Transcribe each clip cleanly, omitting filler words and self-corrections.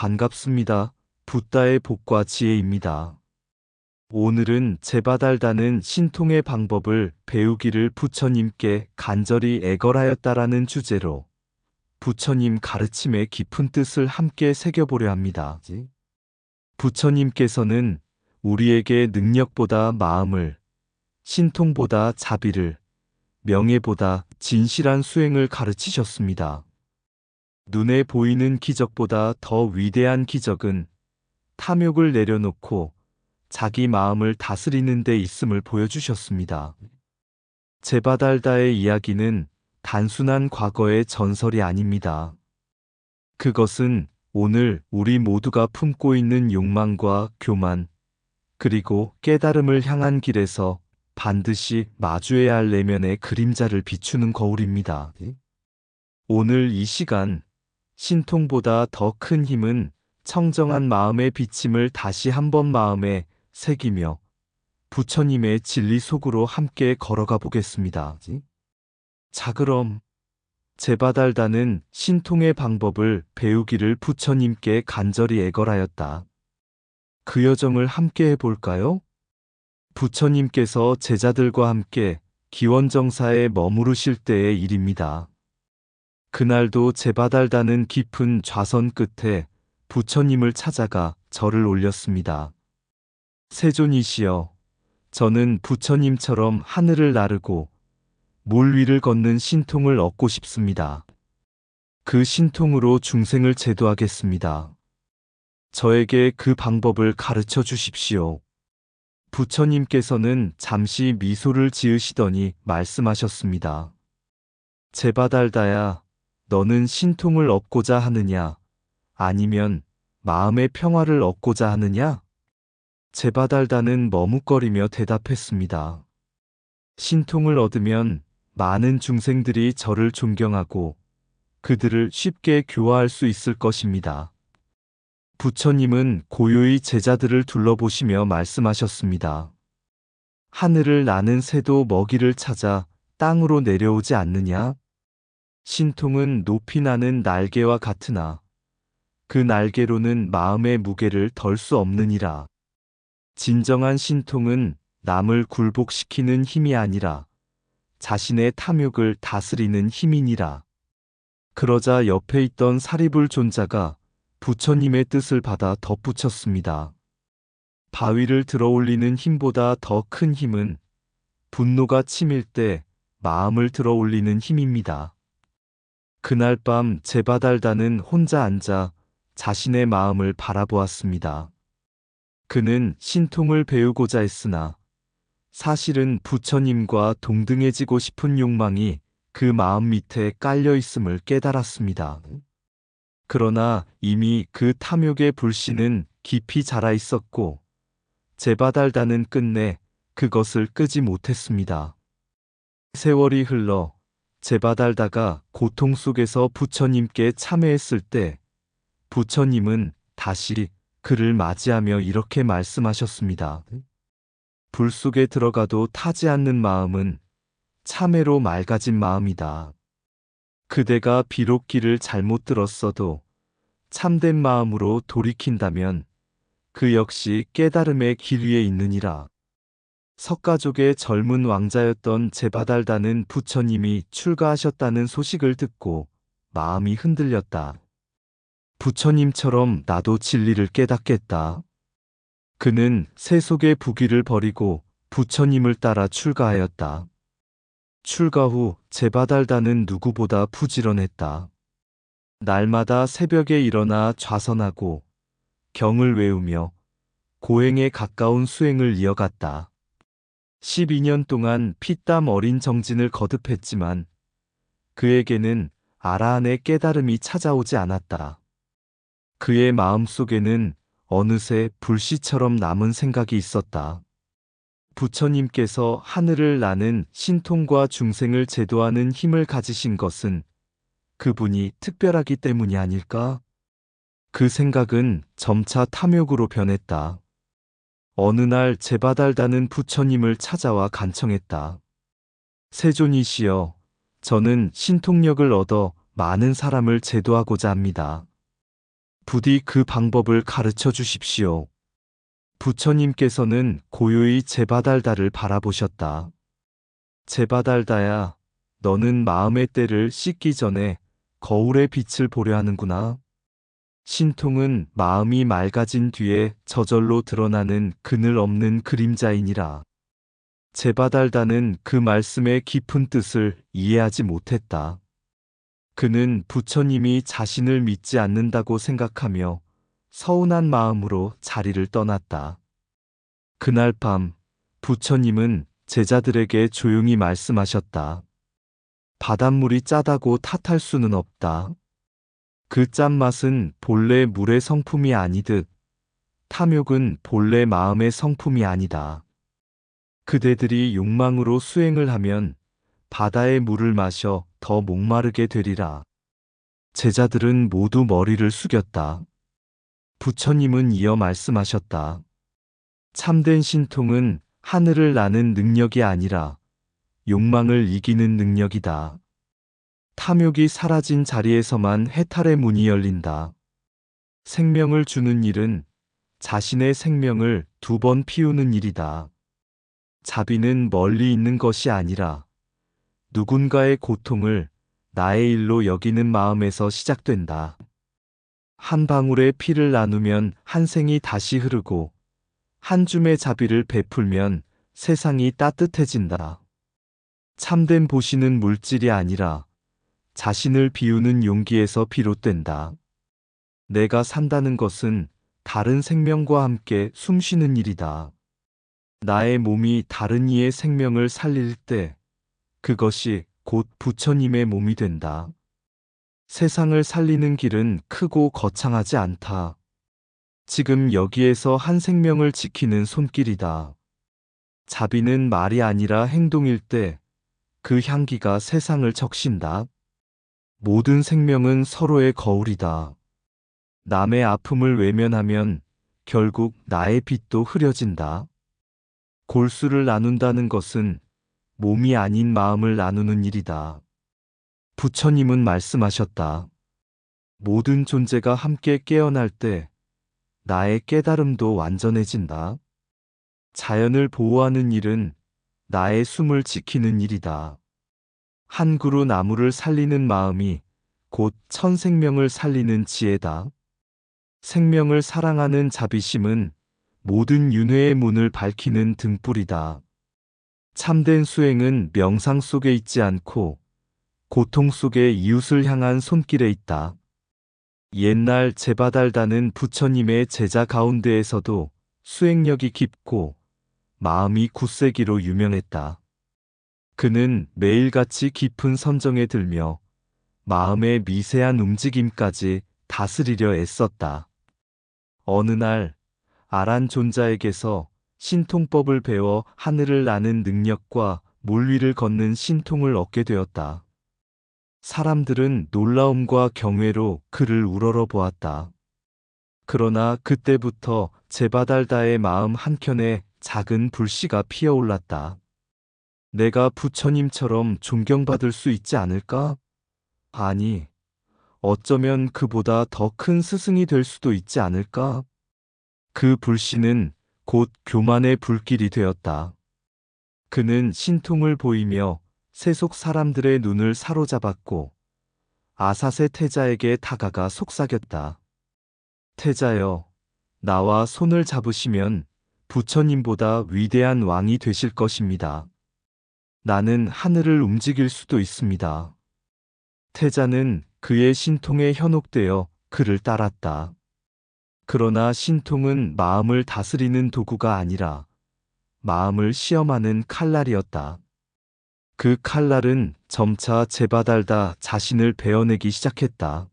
반갑습니다. 붓다의 복과 지혜입니다. 오늘은 제바달다는 신통의 방법을 배우기를 부처님께 간절히 애걸하였다라는 주제로 부처님 가르침의 깊은 뜻을 함께 새겨보려 합니다. 부처님께서는 우리에게 능력보다 마음을, 신통보다 자비를, 명예보다 진실한 수행을 가르치셨습니다. 눈에 보이는 기적보다 더 위대한 기적은 탐욕을 내려놓고 자기 마음을 다스리는 데 있음을 보여주셨습니다. 제바달다의 이야기는 단순한 과거의 전설이 아닙니다. 그것은 오늘 우리 모두가 품고 있는 욕망과 교만, 그리고 깨달음을 향한 길에서 반드시 마주해야 할 내면의 그림자를 비추는 거울입니다. 오늘 이 시간, 신통보다 더 큰 힘은 청정한 마음의 비침을 다시 한번 마음에 새기며 부처님의 진리 속으로 함께 걸어가 보겠습니다. 자, 그럼 제바달다는 신통의 방법을 배우기를 부처님께 간절히 애걸하였다. 그 여정을 함께 해볼까요? 부처님께서 제자들과 함께 기원정사에 머무르실 때의 일입니다. 그날도 제바달다는 깊은 좌선 끝에 부처님을 찾아가 절을 올렸습니다. 세존이시여, 저는 부처님처럼 하늘을 나르고 물 위를 걷는 신통을 얻고 싶습니다. 그 신통으로 중생을 제도하겠습니다. 저에게 그 방법을 가르쳐 주십시오. 부처님께서는 잠시 미소를 지으시더니 말씀하셨습니다. 제바달다야, 너는 신통을 얻고자 하느냐? 아니면 마음의 평화를 얻고자 하느냐? 제바달다는 머뭇거리며 대답했습니다. 신통을 얻으면 많은 중생들이 저를 존경하고 그들을 쉽게 교화할 수 있을 것입니다. 부처님은 고요히 제자들을 둘러보시며 말씀하셨습니다. 하늘을 나는 새도 먹이를 찾아 땅으로 내려오지 않느냐? 신통은 높이 나는 날개와 같으나 그 날개로는 마음의 무게를 덜 수 없느니라. 진정한 신통은 남을 굴복시키는 힘이 아니라 자신의 탐욕을 다스리는 힘이니라. 그러자 옆에 있던 사리불 존자가 부처님의 뜻을 받아 덧붙였습니다. 바위를 들어 올리는 힘보다 더 큰 힘은 분노가 치밀 때 마음을 들어 올리는 힘입니다. 그날 밤 제바달다는 혼자 앉아 자신의 마음을 바라보았습니다. 그는 신통을 배우고자 했으나 사실은 부처님과 동등해지고 싶은 욕망이 그 마음 밑에 깔려 있음을 깨달았습니다. 그러나 이미 그 탐욕의 불씨는 깊이 자라 있었고 제바달다는 끝내 그것을 끄지 못했습니다. 세월이 흘러 제바달다가 고통 속에서 부처님께 참회했을 때 부처님은 다시 그를 맞이하며 이렇게 말씀하셨습니다. 불 속에 들어가도 타지 않는 마음은 참회로 맑아진 마음이다. 그대가 비록 길을 잘못 들었어도 참된 마음으로 돌이킨다면 그 역시 깨달음의 길 위에 있느니라. 석가족의 젊은 왕자였던 제바달다는 부처님이 출가하셨다는 소식을 듣고 마음이 흔들렸다. 부처님처럼 나도 진리를 깨닫겠다. 그는 세속의 부귀를 버리고 부처님을 따라 출가하였다. 출가 후 제바달다는 누구보다 부지런했다. 날마다 새벽에 일어나 좌선하고 경을 외우며 고행에 가까운 수행을 이어갔다. 12년 동안 피땀 어린 정진을 거듭했지만 그에게는 아라한의 깨달음이 찾아오지 않았다. 그의 마음속에는 어느새 불씨처럼 남은 생각이 있었다. 부처님께서 하늘을 나는 신통과 중생을 제도하는 힘을 가지신 것은 그분이 특별하기 때문이 아닐까? 그 생각은 점차 탐욕으로 변했다. 어느 날 제바달다는 부처님을 찾아와 간청했다. 세존이시여, 저는 신통력을 얻어 많은 사람을 제도하고자 합니다. 부디 그 방법을 가르쳐 주십시오. 부처님께서는 고요히 제바달다를 바라보셨다. 제바달다야, 너는 마음의 때를 씻기 전에 거울의 빛을 보려 하는구나. 신통은 마음이 맑아진 뒤에 저절로 드러나는 그늘 없는 그림자이니라. 제바달다는 그 말씀의 깊은 뜻을 이해하지 못했다. 그는 부처님이 자신을 믿지 않는다고 생각하며 서운한 마음으로 자리를 떠났다. 그날 밤 부처님은 제자들에게 조용히 말씀하셨다. 바닷물이 짜다고 탓할 수는 없다. 그 짠맛은 본래 물의 성품이 아니듯 탐욕은 본래 마음의 성품이 아니다. 그대들이 욕망으로 수행을 하면 바다의 물을 마셔 더 목마르게 되리라. 제자들은 모두 머리를 숙였다. 부처님은 이어 말씀하셨다. 참된 신통은 하늘을 나는 능력이 아니라 욕망을 이기는 능력이다. 탐욕이 사라진 자리에서만 해탈의 문이 열린다. 생명을 주는 일은 자신의 생명을 2번 피우는 일이다. 자비는 멀리 있는 것이 아니라 누군가의 고통을 나의 일로 여기는 마음에서 시작된다. 한 방울의 피를 나누면 한 생이 다시 흐르고 한 줌의 자비를 베풀면 세상이 따뜻해진다. 참된 보시는 물질이 아니라 자신을 비우는 용기에서 비롯된다. 내가 산다는 것은 다른 생명과 함께 숨쉬는 일이다. 나의 몸이 다른 이의 생명을 살릴 때 그것이 곧 부처님의 몸이 된다. 세상을 살리는 길은 크고 거창하지 않다. 지금 여기에서 한 생명을 지키는 손길이다. 자비는 말이 아니라 행동일 때 그 향기가 세상을 적신다. 모든 생명은 서로의 거울이다. 남의 아픔을 외면하면 결국 나의 빛도 흐려진다. 골수를 나눈다는 것은 몸이 아닌 마음을 나누는 일이다. 부처님은 말씀하셨다. 모든 존재가 함께 깨어날 때 나의 깨달음도 완전해진다. 자연을 보호하는 일은 나의 숨을 지키는 일이다. 한 그루 나무를 살리는 마음이 곧 천생명을 살리는 지혜다. 생명을 사랑하는 자비심은 모든 윤회의 문을 밝히는 등불이다. 참된 수행은 명상 속에 있지 않고 고통 속에 이웃을 향한 손길에 있다. 옛날 제바달다는 부처님의 제자 가운데에서도 수행력이 깊고 마음이 굳세기로 유명했다. 그는 매일같이 깊은 선정에 들며 마음의 미세한 움직임까지 다스리려 애썼다. 어느 날 아란존자에게서 신통법을 배워 하늘을 나는 능력과 물 위를 걷는 신통을 얻게 되었다. 사람들은 놀라움과 경외로 그를 우러러 보았다. 그러나 그때부터 제바달다의 마음 한켠에 작은 불씨가 피어올랐다. 내가 부처님처럼 존경받을 수 있지 않을까? 아니, 어쩌면 그보다 더 큰 스승이 될 수도 있지 않을까? 그 불씨는 곧 교만의 불길이 되었다. 그는 신통을 보이며 세속 사람들의 눈을 사로잡았고 아사세 태자에게 다가가 속삭였다. 태자여, 나와 손을 잡으시면 부처님보다 위대한 왕이 되실 것입니다. 나는 하늘을 움직일 수도 있습니다. 태자는 그의 신통에 현혹되어 그를 따랐다. 그러나 신통은 마음을 다스리는 도구가 아니라 마음을 시험하는 칼날이었다. 그 칼날은 점차 제바달다 자신을 베어내기 시작했다.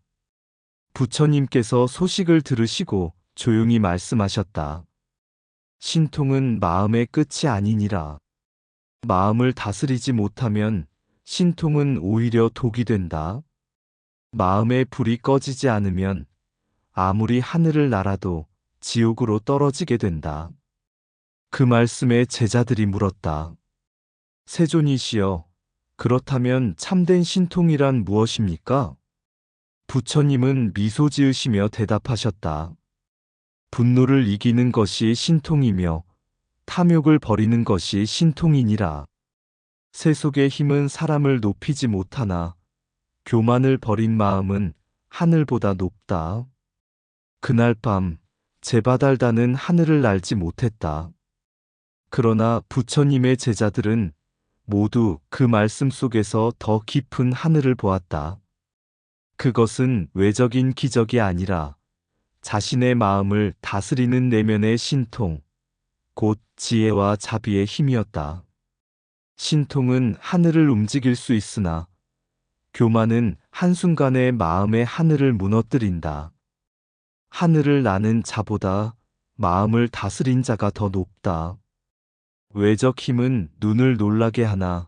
부처님께서 소식을 들으시고 조용히 말씀하셨다. 신통은 마음의 끝이 아니니라. 마음을 다스리지 못하면 신통은 오히려 독이 된다. 마음의 불이 꺼지지 않으면 아무리 하늘을 날아도 지옥으로 떨어지게 된다. 그 말씀에 제자들이 물었다. 세존이시여, 그렇다면 참된 신통이란 무엇입니까? 부처님은 미소 지으시며 대답하셨다. 분노를 이기는 것이 신통이며 탐욕을 버리는 것이 신통이니라. 세속의 힘은 사람을 높이지 못하나 교만을 버린 마음은 하늘보다 높다. 그날 밤 제바달다는 하늘을 날지 못했다. 그러나 부처님의 제자들은 모두 그 말씀 속에서 더 깊은 하늘을 보았다. 그것은 외적인 기적이 아니라 자신의 마음을 다스리는 내면의 신통, 곧 지혜와 자비의 힘이었다. 신통은 하늘을 움직일 수 있으나 교만은 한순간에 마음의 하늘을 무너뜨린다. 하늘을 나는 자보다 마음을 다스린 자가 더 높다. 외적 힘은 눈을 놀라게 하나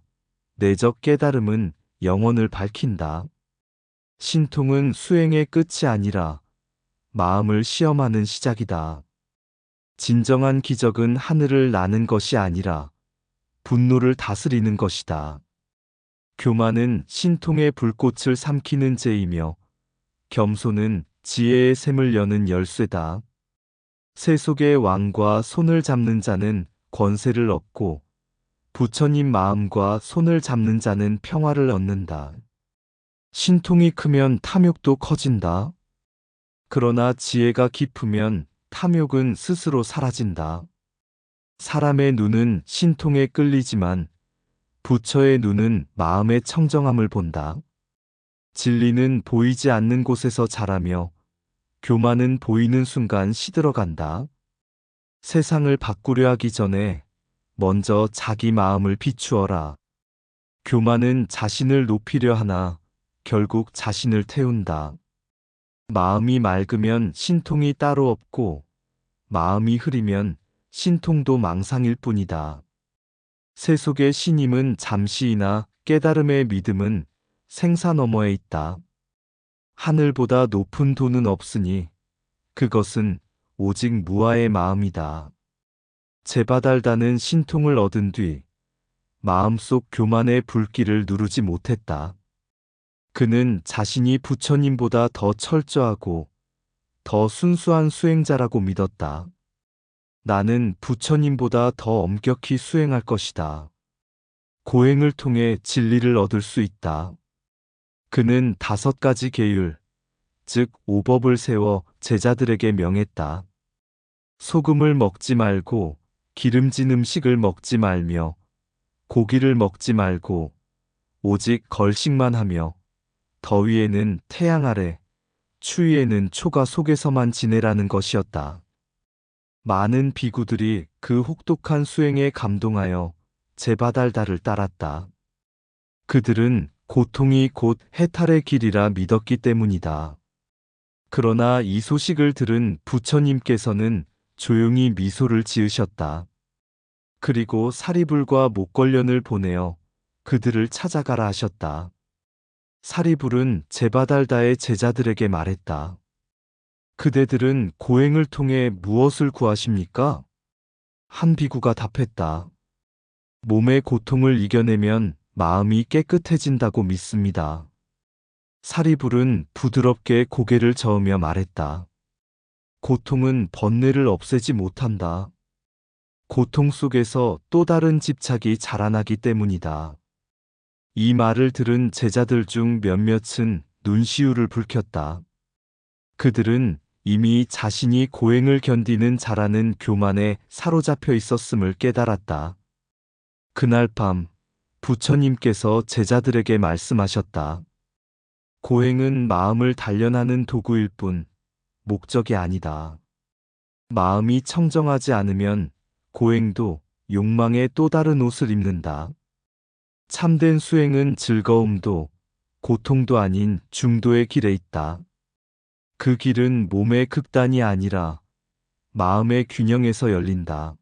내적 깨달음은 영혼을 밝힌다. 신통은 수행의 끝이 아니라 마음을 시험하는 시작이다. 진정한 기적은 하늘을 나는 것이 아니라 분노를 다스리는 것이다. 교만은 신통의 불꽃을 삼키는 죄이며 겸손은 지혜의 샘을 여는 열쇠다. 세속의 왕과 손을 잡는 자는 권세를 얻고 부처님 마음과 손을 잡는 자는 평화를 얻는다. 신통이 크면 탐욕도 커진다. 그러나 지혜가 깊으면 탐욕은 스스로 사라진다. 사람의 눈은 신통에 끌리지만 부처의 눈은 마음의 청정함을 본다. 진리는 보이지 않는 곳에서 자라며 교만은 보이는 순간 시들어간다. 세상을 바꾸려 하기 전에 먼저 자기 마음을 비추어라. 교만은 자신을 높이려 하나 결국 자신을 태운다. 마음이 맑으면 신통이 따로 없고 마음이 흐리면 신통도 망상일 뿐이다. 세속의 신임은 잠시이나 깨달음의 믿음은 생사 너머에 있다. 하늘보다 높은 돈은 없으니 그것은 오직 무아의 마음이다. 제바달다는 신통을 얻은 뒤 마음속 교만의 불길을 누르지 못했다. 그는 자신이 부처님보다 더 철저하고 더 순수한 수행자라고 믿었다. 나는 부처님보다 더 엄격히 수행할 것이다. 고행을 통해 진리를 얻을 수 있다. 그는 5가지 계율, 즉 5법을 세워 제자들에게 명했다. 소금을 먹지 말고 기름진 음식을 먹지 말며 고기를 먹지 말고 오직 걸식만 하며 더위에는 태양 아래, 추위에는 초가 속에서만 지내라는 것이었다. 많은 비구들이 그 혹독한 수행에 감동하여 제바달다를 따랐다. 그들은 고통이 곧 해탈의 길이라 믿었기 때문이다. 그러나 이 소식을 들은 부처님께서는 조용히 미소를 지으셨다. 그리고 사리불과 목걸련을 보내어 그들을 찾아가라 하셨다. 사리불은 제바달다의 제자들에게 말했다. 그대들은 고행을 통해 무엇을 구하십니까? 한 비구가 답했다. 몸의 고통을 이겨내면 마음이 깨끗해진다고 믿습니다. 사리불은 부드럽게 고개를 저으며 말했다. 고통은 번뇌를 없애지 못한다. 고통 속에서 또 다른 집착이 자라나기 때문이다. 이 말을 들은 제자들 중 몇몇은 눈시울을 붉혔다. 그들은 이미 자신이 고행을 견디는 자라는 교만에 사로잡혀 있었음을 깨달았다. 그날 밤 부처님께서 제자들에게 말씀하셨다. 고행은 마음을 단련하는 도구일 뿐 목적이 아니다. 마음이 청정하지 않으면 고행도 욕망의 또 다른 옷을 입는다. 참된 수행은 즐거움도 고통도 아닌 중도의 길에 있다. 그 길은 몸의 극단이 아니라 마음의 균형에서 열린다.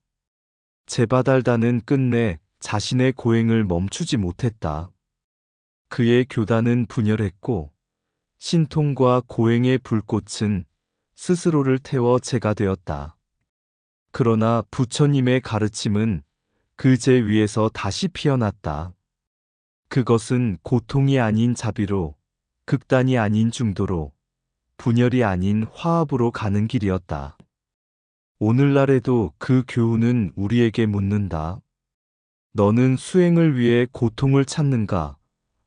제바달다는 끝내 자신의 고행을 멈추지 못했다. 그의 교단은 분열했고 신통과 고행의 불꽃은 스스로를 태워 재가 되었다. 그러나 부처님의 가르침은 그 재 위에서 다시 피어났다. 그것은 고통이 아닌 자비로 극단이 아닌 중도로, 분열이 아닌 화합으로 가는 길이었다. 오늘날에도 그 교훈은 우리에게 묻는다. 너는 수행을 위해 고통을 찾는가?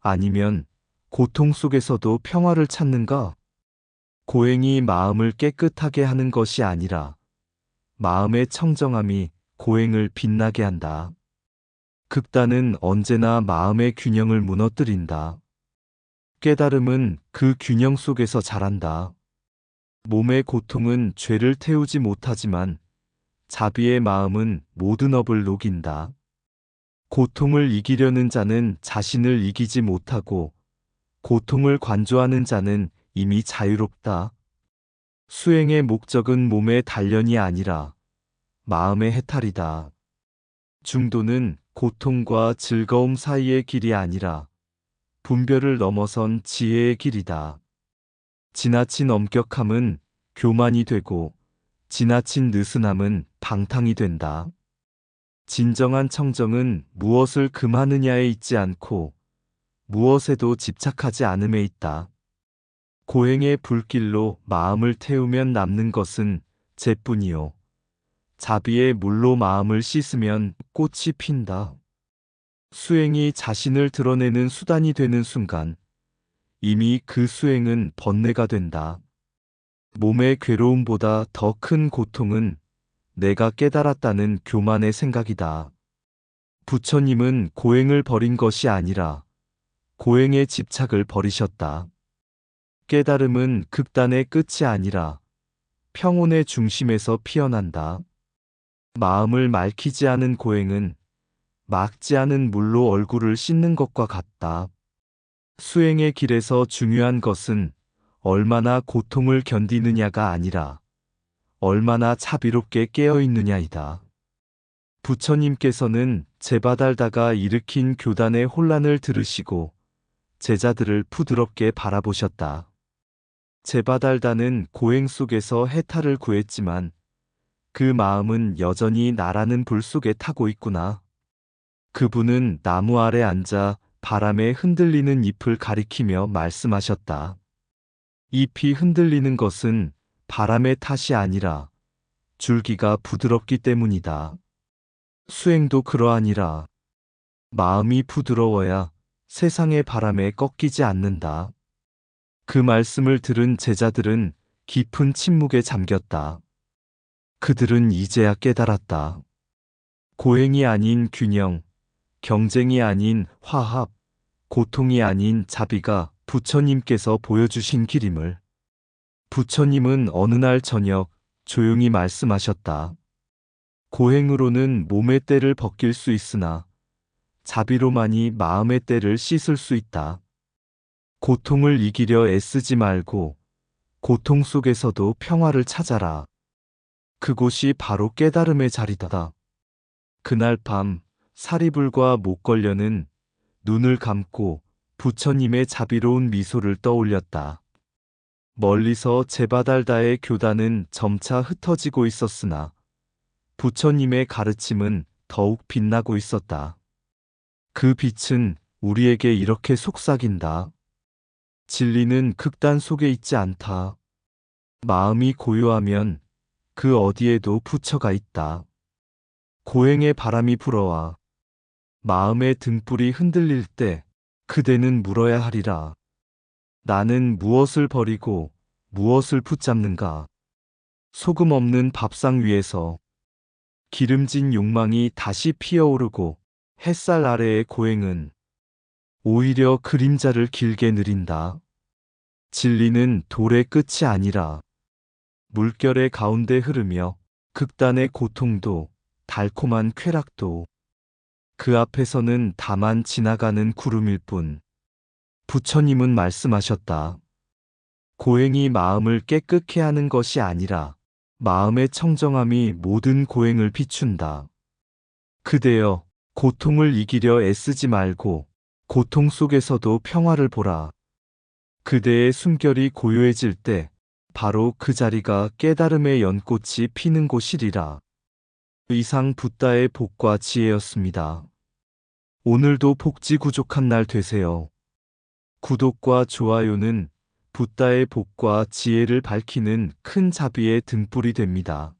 아니면 고통 속에서도 평화를 찾는가? 고행이 마음을 깨끗하게 하는 것이 아니라 마음의 청정함이 고행을 빛나게 한다. 극단은 언제나 마음의 균형을 무너뜨린다. 깨달음은 그 균형 속에서 자란다. 몸의 고통은 죄를 태우지 못하지만 자비의 마음은 모든 업을 녹인다. 고통을 이기려는 자는 자신을 이기지 못하고 고통을 관조하는 자는 이미 자유롭다. 수행의 목적은 몸의 단련이 아니라 마음의 해탈이다. 중도는 고통과 즐거움 사이의 길이 아니라 분별을 넘어선 지혜의 길이다. 지나친 엄격함은 교만이 되고 지나친 느슨함은 방탕이 된다. 진정한 청정은 무엇을 금하느냐에 있지 않고 무엇에도 집착하지 않음에 있다. 고행의 불길로 마음을 태우면 남는 것은 재뿐이요. 자비의 물로 마음을 씻으면 꽃이 핀다. 수행이 자신을 드러내는 수단이 되는 순간 이미 그 수행은 번뇌가 된다. 몸의 괴로움보다 더 큰 고통은 내가 깨달았다는 교만의 생각이다. 부처님은 고행을 버린 것이 아니라 고행의 집착을 버리셨다. 깨달음은 극단의 끝이 아니라 평온의 중심에서 피어난다. 마음을 맑히지 않은 고행은 막지 않은 물로 얼굴을 씻는 것과 같다. 수행의 길에서 중요한 것은 얼마나 고통을 견디느냐가 아니라 얼마나 자비롭게 깨어있느냐이다. 부처님께서는 제바달다가 일으킨 교단의 혼란을 들으시고 제자들을 부드럽게 바라보셨다. 제바달다는 고행 속에서 해탈을 구했지만 그 마음은 여전히 나라는 불 속에 타고 있구나. 그분은 나무 아래 앉아 바람에 흔들리는 잎을 가리키며 말씀하셨다. 잎이 흔들리는 것은 바람의 탓이 아니라 줄기가 부드럽기 때문이다. 수행도 그러하니라. 마음이 부드러워야 세상의 바람에 꺾이지 않는다. 그 말씀을 들은 제자들은 깊은 침묵에 잠겼다. 그들은 이제야 깨달았다. 고행이 아닌 균형, 경쟁이 아닌 화합, 고통이 아닌 자비가 부처님께서 보여주신 길임을. 부처님은 어느 날 저녁 조용히 말씀하셨다. 고행으로는 몸의 때를 벗길 수 있으나 자비로만이 마음의 때를 씻을 수 있다. 고통을 이기려 애쓰지 말고 고통 속에서도 평화를 찾아라. 그곳이 바로 깨달음의 자리다. 그날 밤 사리불과 목걸려는 눈을 감고 부처님의 자비로운 미소를 떠올렸다. 멀리서 제바달다의 교단은 점차 흩어지고 있었으나 부처님의 가르침은 더욱 빛나고 있었다. 그 빛은 우리에게 이렇게 속삭인다. 진리는 극단 속에 있지 않다. 마음이 고요하면 그 어디에도 부처가 있다. 고행의 바람이 불어와 마음의 등불이 흔들릴 때 그대는 물어야 하리라. 나는 무엇을 버리고 무엇을 붙잡는가? 소금 없는 밥상 위에서 기름진 욕망이 다시 피어오르고 햇살 아래의 고행은 오히려 그림자를 길게 느린다. 진리는 돌의 끝이 아니라 물결의 가운데 흐르며 극단의 고통도 달콤한 쾌락도 그 앞에서는 다만 지나가는 구름일 뿐. 부처님은 말씀하셨다. 고행이 마음을 깨끗게 하는 것이 아니라 마음의 청정함이 모든 고행을 비춘다. 그대여, 고통을 이기려 애쓰지 말고 고통 속에서도 평화를 보라. 그대의 숨결이 고요해질 때 바로 그 자리가 깨달음의 연꽃이 피는 곳이리라. 이상 붓다의 복과 지혜였습니다. 오늘도 복지 구족한 날 되세요. 구독과 좋아요는 붓다의 복과 지혜를 밝히는 큰 자비의 등불이 됩니다.